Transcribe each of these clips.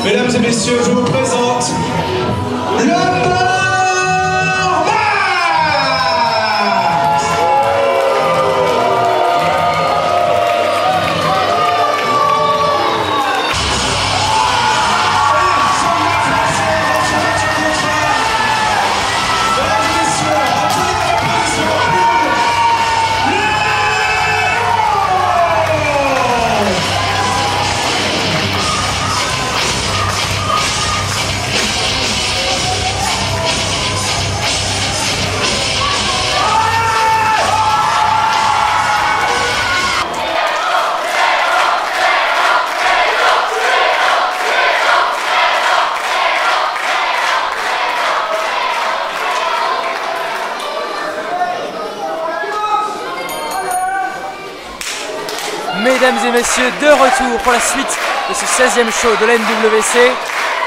Mesdames et messieurs, je vous présente le Mesdames et messieurs, de retour pour la suite de ce 16e show de la NWC.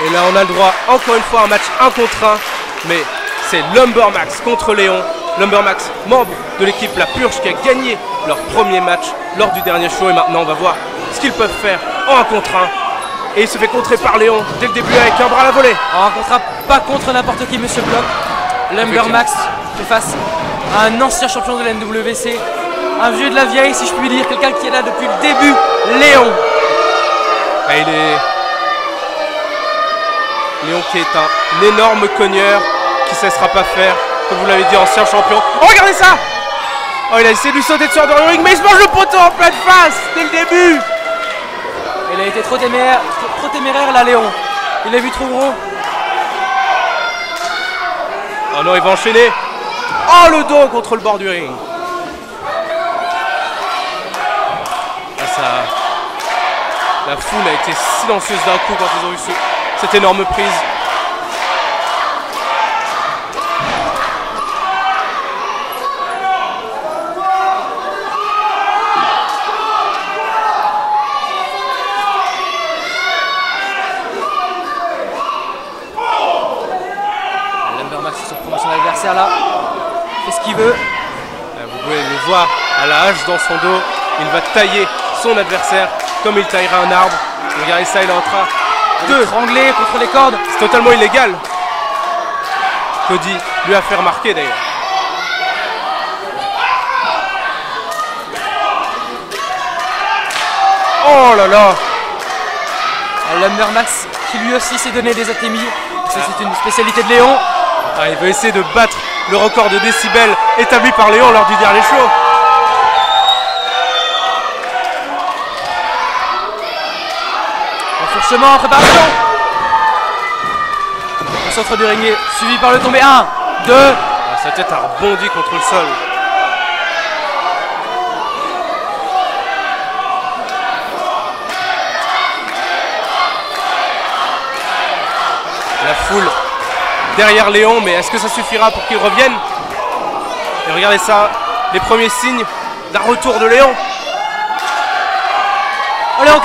Et là on a le droit encore une fois à un match 1 contre 1, mais c'est Lumbermax contre Léon. Lumbermax, membre de l'équipe La Purge, qui a gagné leur premier match lors du dernier show, et maintenant on va voir ce qu'ils peuvent faire en 1 contre 1. Et il se fait contrer par Léon dès le début avec un bras à la volée. On ne rencontrera pas contre n'importe qui, Monsieur Bloch. Lumbermax fait face à un ancien champion de la NWC, un vieux de la vieille, si je puis dire, quelqu'un qui est là depuis le début, Léon. Et Léon qui est un énorme cogneur, qui ne cessera pas faire, comme vous l'avez dit, ancien champion. Oh, regardez ça! Oh, il a essayé de lui sauter dessus dans le ring, mais il se mange le poteau en pleine face dès le début. Il a été trop téméraire là, Léon. Il a vu trop gros. Oh non, il va enchaîner. Oh, le dos contre le bord du ring. La foule a été silencieuse d'un coup quand ils ont eu cette énorme prise. Lumbermax surprend son adversaire là. Il fait ce qu'il veut. Vous pouvez le voir à la hache dans son dos. Il va tailler son adversaire comme il taillera un arbre. Regardez ça, il est en train de trangler contre les cordes. C'est totalement illégal. Cody lui a fait remarquer d'ailleurs. Oh là là. Lumbermax qui lui aussi s'est donné des atémies. Ça, c'est une spécialité de Léon. Il va essayer de battre le record de décibels établi par Léon lors du dernier show. Renforcement, préparation. Au centre du ring, suivi par le tombé. 1, 2. Sa tête a rebondi contre le sol. La foule derrière Léon, mais est-ce que ça suffira pour qu'il revienne? Et regardez ça, les premiers signes d'un retour de Léon. Oh Léon!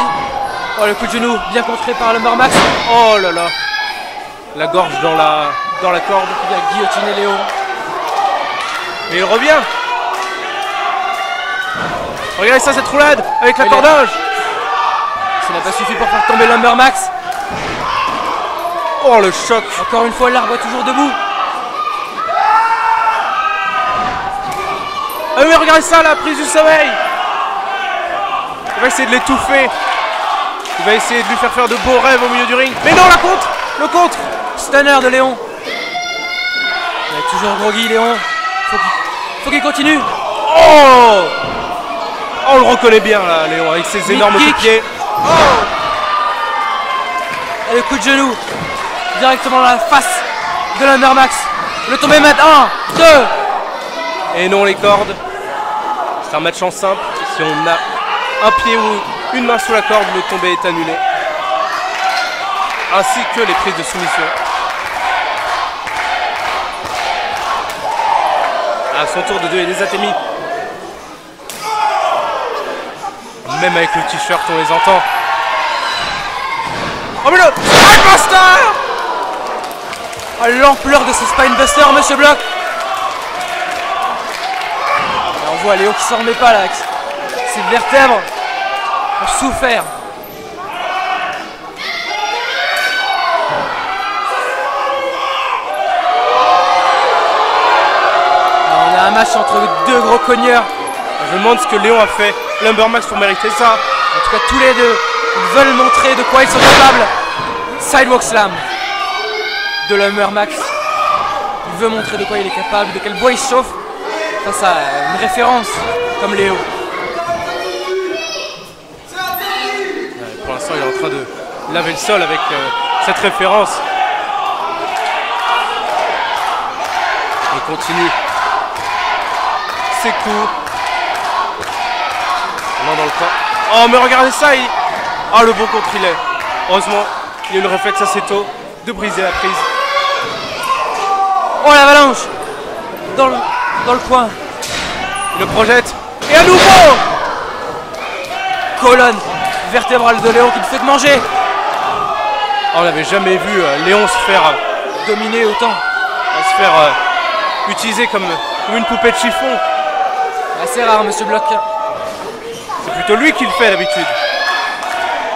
Oh, le coup de genou bien contré par Lumbermax. Oh là là. La gorge dans la corde. Il a guillotiné Léon. Et il revient. Regardez ça, cette roulade avec la cordage. Ça n'a pas suffi pour faire tomber Lumbermax. Oh, le choc. Encore une fois, l'arbre est toujours debout. Ah oui, regardez ça, la prise du sommeil. Il va essayer de l'étouffer. Il va essayer de lui faire de beaux rêves au milieu du ring. Mais non, la contre. Le contre. Stunner de Léon. Il est toujours groggy, Léon. Faut qu'il continue. Oh, on le reconnaît bien là, Léon, avec ses énormes coups de pied. Oh. Et le coup de genou directement dans la face de Lumbermax. Le tombé maintenant. 1, 2. Et non, les cordes. C'est un match en simple. Si on a un pied ou une main sous la corde, le tombé est annulé. Ainsi que les prises de soumission. À son tour de donner des atémies. Même avec le t-shirt, on les entend. Oh mais le Spinebuster! Oh, l'ampleur de ce Spinebuster, Monsieur Bloch. On voit Léon qui s'en remet pas là. Ses vertèbres ont souffert. gros cogneur. Je me demande ce que Léon a fait, Lumbermax, pour mériter ça. En tout cas, tous les deux, ils veulent montrer de quoi ils sont capables. Sidewalk Slam de Lumbermax. Il veut montrer de quoi il est capable, de quel bois il chauffe face à une référence comme Léo. Pour l'instant, il est en train de laver le sol avec cette référence. Il continue ses coups. Non, dans le coin. Oh, mais regardez ça! Ah, le beau contre-filet. Heureusement, il y a eu le réflexe assez tôt de briser la prise. Oh, l'avalanche dans le coin. Il le projette. Et à nouveau! Colonne vertébrale de Léon qui ne fait que manger. Oh, on n'avait jamais vu Léon se faire Dominer autant. Utilisé comme une poupée de chiffon. Assez rare, monsieur Bloch. C'est plutôt lui qui le fait d'habitude.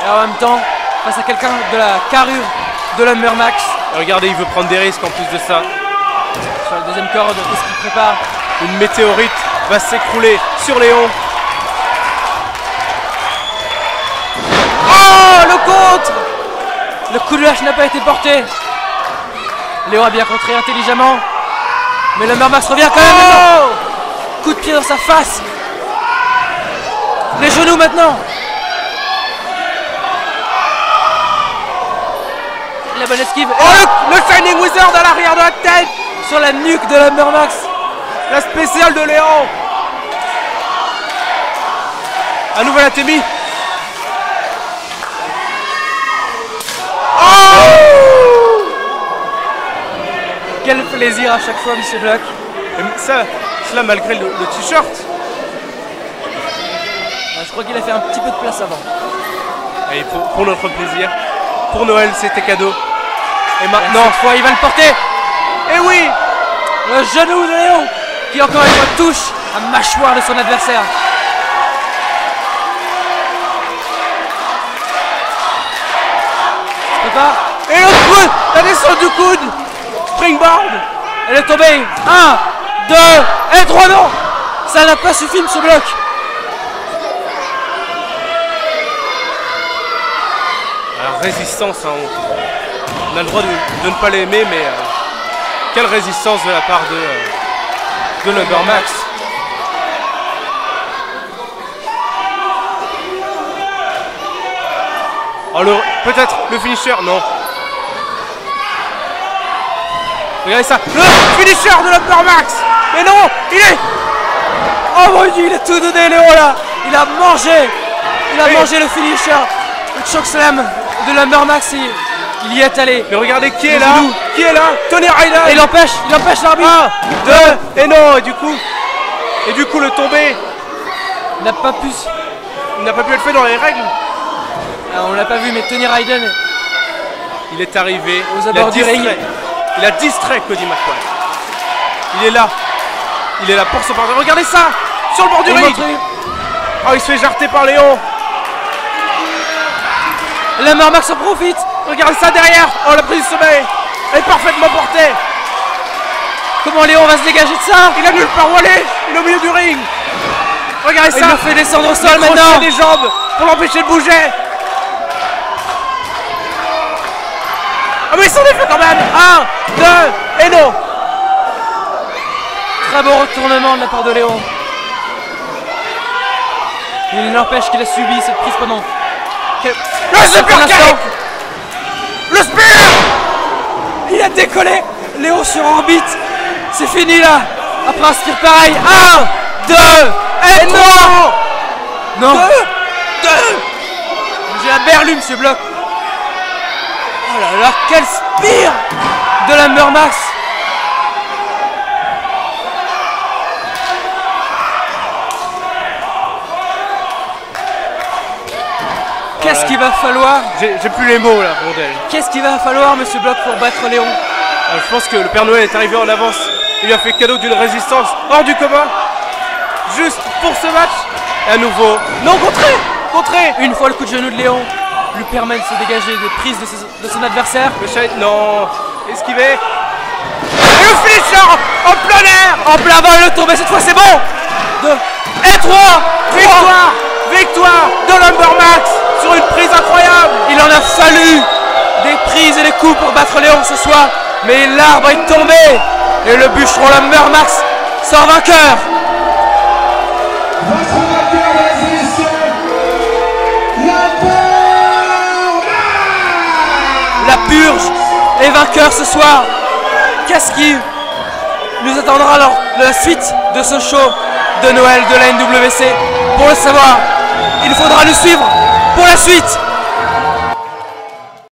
Et en même temps, face à quelqu'un de la carrure de Lumbermax. Regardez, il veut prendre des risques en plus de ça. Sur la deuxième corde, qu'est-ce qu'il prépare? Une météorite va s'écrouler sur Léon. Oh, le contre! Le coup de hache n'a pas été porté. Léon a bien contré intelligemment. Mais Lumbermax revient quand même maintenant. Coup de pied dans sa face. Les genoux maintenant. La bonne esquive. Oh, le Shining Wizard à l'arrière de la tête. Sur la nuque de Lumbermax. La spéciale de Léon. À nouveau la Témi. Oh! Quel plaisir à chaque fois, monsieur Bloch. Cela malgré le t-shirt. Je crois qu'il a fait un petit peu de place avant. Et pour notre plaisir, pour Noël, c'était cadeau. Et maintenant, cette fois, il va le porter. Et oui, le genou de Léon qui encore une fois touche la mâchoire de son adversaire. Et le coude, la descente du coude, springboard. Elle est tombée. 1, 2 et 3, non. Ça n'a pas suffi, monsieur Bloch. Alors, résistance, hein, on a le droit de ne pas l'aimer, mais quelle résistance de la part de Lumbermax. Oh, peut-être le finisher, non. Regardez ça, le finisher de Lumbermax. Mais non, il est... Oh mon Dieu, il a tout donné, Léon, là. Il a mangé. Il a mangé le finisher. Le chokeslam de Lumbermax, il y est allé. Mais regardez qui est là. Qui est là? Tony Ryder. Et il empêche l'arbitre. 1, 2, et non, et du coup le tombé. Il n'a pas pu le faire dans les règles. Alors, on l'a pas vu, mais Tony Ryder, il est arrivé aux abords du ring. Il a distrait Cody McQuaid. Il est là pour se parler. Regardez ça, sur le bord du ring. Oh, il se fait jarter par Léon. Lumbermax en profite. Regardez ça derrière. Oh, la prise du sommeil. Elle est parfaitement portée. Comment Léon va se dégager de ça? Il a nulle part où aller. Il est au milieu du ring. Regardez ça. Il le fait descendre au sol maintenant. Il des jambes pour l'empêcher de bouger. Ah, mais il s'en est fait quand même. 1, 2 et non. Très beau retournement de la part de Léon. Il n'empêche qu'il a subi cette prise pendant. Le super kick. Le spear. Il a décollé. Léon sur orbite. C'est fini là. Après un spear pareil. 1, 2 et 3. Non. 2. J'ai la berlue, monsieur Bloch. Oh là là, quel spear de Lumbermax. Qu'est-ce qu'il va falloir? J'ai plus les mots là, bordel. Qu'est-ce qu'il va falloir, monsieur Bloch, pour battre Léon? Je pense que le Père Noël est arrivé en avance. Il lui a fait cadeau d'une résistance hors du commun. Juste pour ce match. Et à nouveau, non, contré. Une fois le coup de genou de Léon lui permet de se dégager des prises de son adversaire. Le chat, non. Esquivé. Et le finisher en plein air. En plein vol, le tombé, cette fois c'est bon. 2 et 3. Victoire de Lumbermax sur une prise incroyable. Il en a fallu des prises et des coups pour battre Léon ce soir, mais l'arbre est tombé et le bûcheron Lumbermax sort vainqueur. Votre vainqueur, mesdames et messieurs, La purge est vainqueur ce soir. Qu'est-ce qui nous attendra lors de la suite de ce show de Noël de la NWC? Pour le savoir, il faudra nous suivre pour la suite.